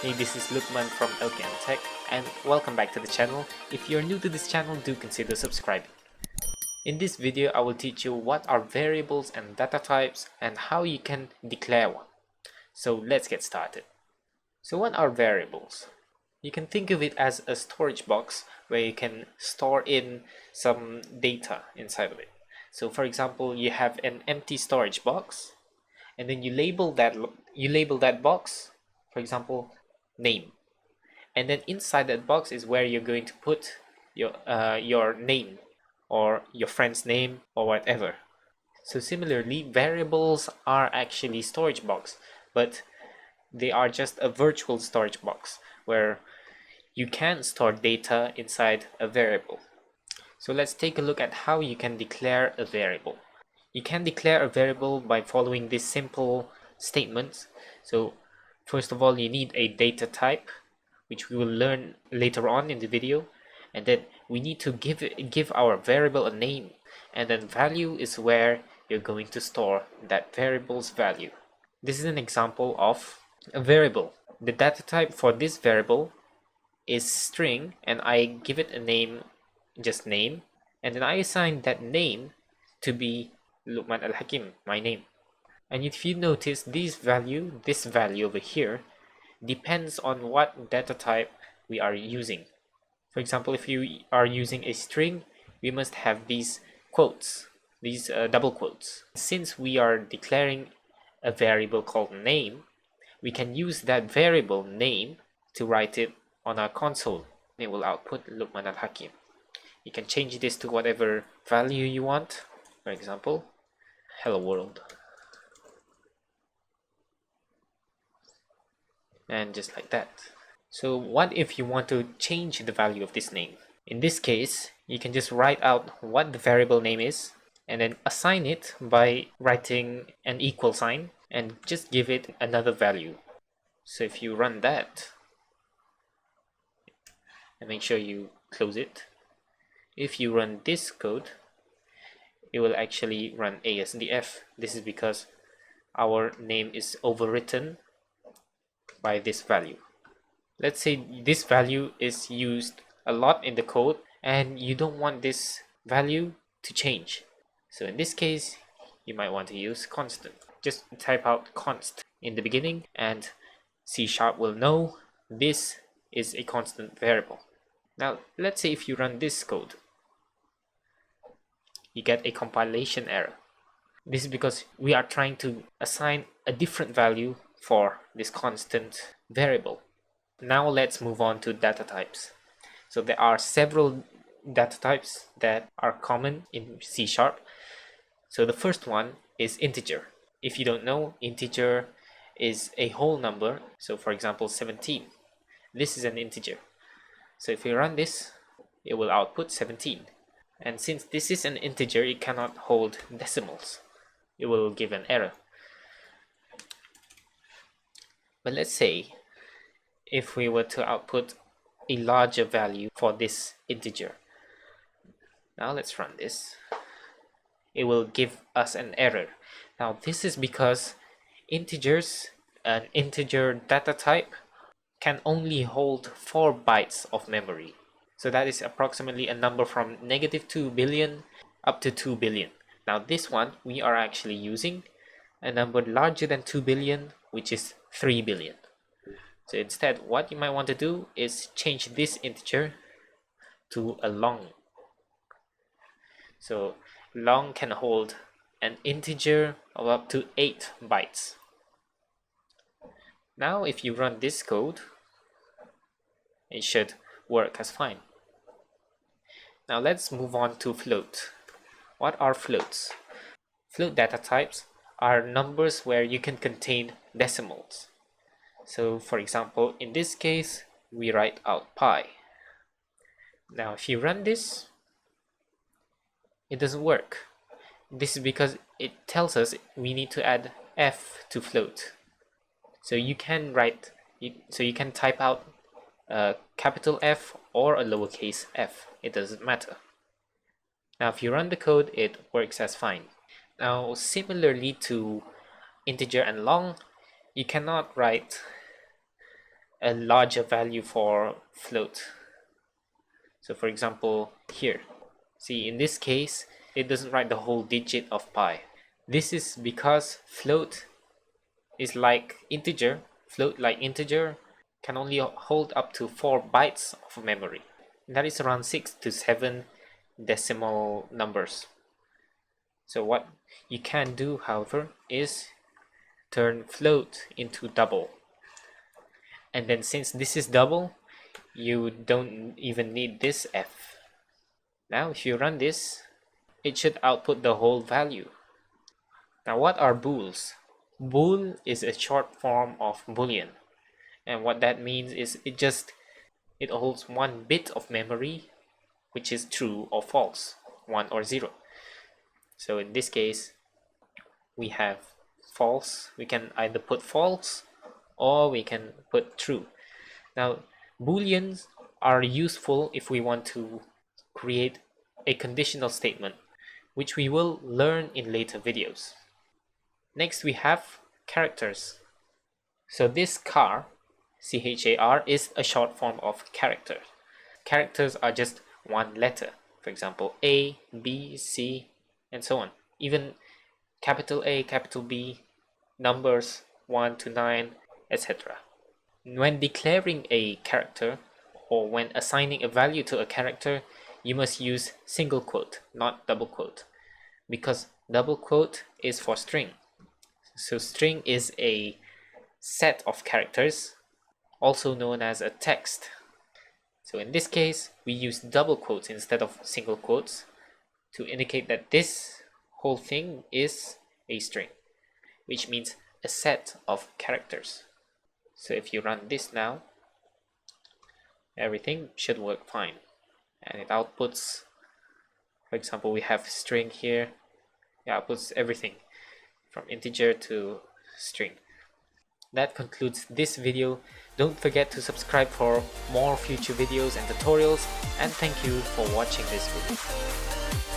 Hey, this is Lukman from LKN Tech, and welcome back to the channel. If you're new to this channel, do consider subscribing. In this video, I will teach you what are variables and data types and how you can declare one. So let's get started. So what are variables? You can think of it as a storage box where you can store in some data inside of it. So for example, you have an empty storage box, and then you label that box, for example, name. And then inside that box is where you're going to put your name or your friend's name or whatever. So similarly, variables are actually storage box, but they are just a virtual storage box where you can store data inside a variable. So let's take a look at how you can declare a variable. You can declare a variable by following these simple statements. So first of all, you need a data type, which we will learn later on in the video, and then we need to give our variable a name, and then value is where you're going to store that variable's value. This is an example of a variable. The data type for this variable is string, and I give it a name, just name, and then I assign that name to be Luqman Al-Hakim, my name. And if you notice, this value over here, depends on what data type we are using. For example, if you are using a string, we must have these quotes, these double quotes. Since we are declaring a variable called name, we can use that variable name to write it on our console. It will output Luqman Al-Hakim. You can change this to whatever value you want. For example, hello world. And just like that. So what if you want to change the value of this name? In this case, you can just write out what the variable name is and then assign it by writing an equal sign and just give it another value. So if you run that, and make sure you close it, if you run this code, it will actually run ASDF. This is because our name is overwritten by this value. Let's say this value is used a lot in the code and you don't want this value to change. So in this case, you might want to use constant. Just type out const in the beginning and C# will know this is a constant variable. Now let's say if you run this code, you get a compilation error. This is because we are trying to assign a different value for this constant variable. Now let's move on to data types. So there are several data types that are common in C#. So the first one is integer. If you don't know, integer is a whole number. So for example, 17. This is an integer. So if we run this, it will output 17. And since this is an integer, it cannot hold decimals. It will give an error. But let's say if we were to output a larger value for this integer. Now let's run this. It will give us an error. Now this is because integers, an integer data type, can only hold 4 bytes of memory. So that is approximately a number from -2 billion up to 2 billion. Now this one, we are actually using a number larger than 2 billion, which is 3 billion. So instead, what you might want to do is change this integer to a long. So long can hold an integer of up to 8 bytes. Now if you run this code, it should work as fine. Now let's move on to float. What are floats? Float data types are numbers where you can contain decimals. So for example, in this case, we write out pi. Now if you run this, it doesn't work. This is because it tells us we need to add f to float. So you can type out a capital F or a lowercase f. It doesn't matter. Now if you run the code, it works as fine. Now similarly to integer and long, you cannot write a larger value for float. So for example, here, see, in this case it doesn't write the whole digit of pi. This is because float is like integer. Float, like integer, can only hold up to 4 bytes of memory. That is around 6 to 7 decimal numbers. So what you can do, however, is turn float into double. And then since this is double, you don't even need this f. Now if you run this, it should output the whole value. Now what are bools? Bool is a short form of boolean, and what that means is it holds one bit of memory, which is true or false, 1 or 0. So in this case we have false. We can either put false or we can put true. Now booleans are useful if we want to create a conditional statement, which we will learn in later videos. Next we have characters. So this char, C-H-A-R, is a short form of character. Characters are just one letter. For example, A, B, C, and so on. Even capital A, capital B, numbers 1 to 9, etc. When declaring a character, or when assigning a value to a character, you must use single quote, not double quote, because double quote is for string. So string is a set of characters, also known as a text. So in this case, we use double quotes instead of single quotes to indicate that this whole thing is a string, which means a set of characters. So if you run this now, everything should work fine, and it outputs, for example, we have string here. It outputs everything from integer to string. That concludes this video. Don't forget to subscribe for more future videos and tutorials, and thank you for watching this video.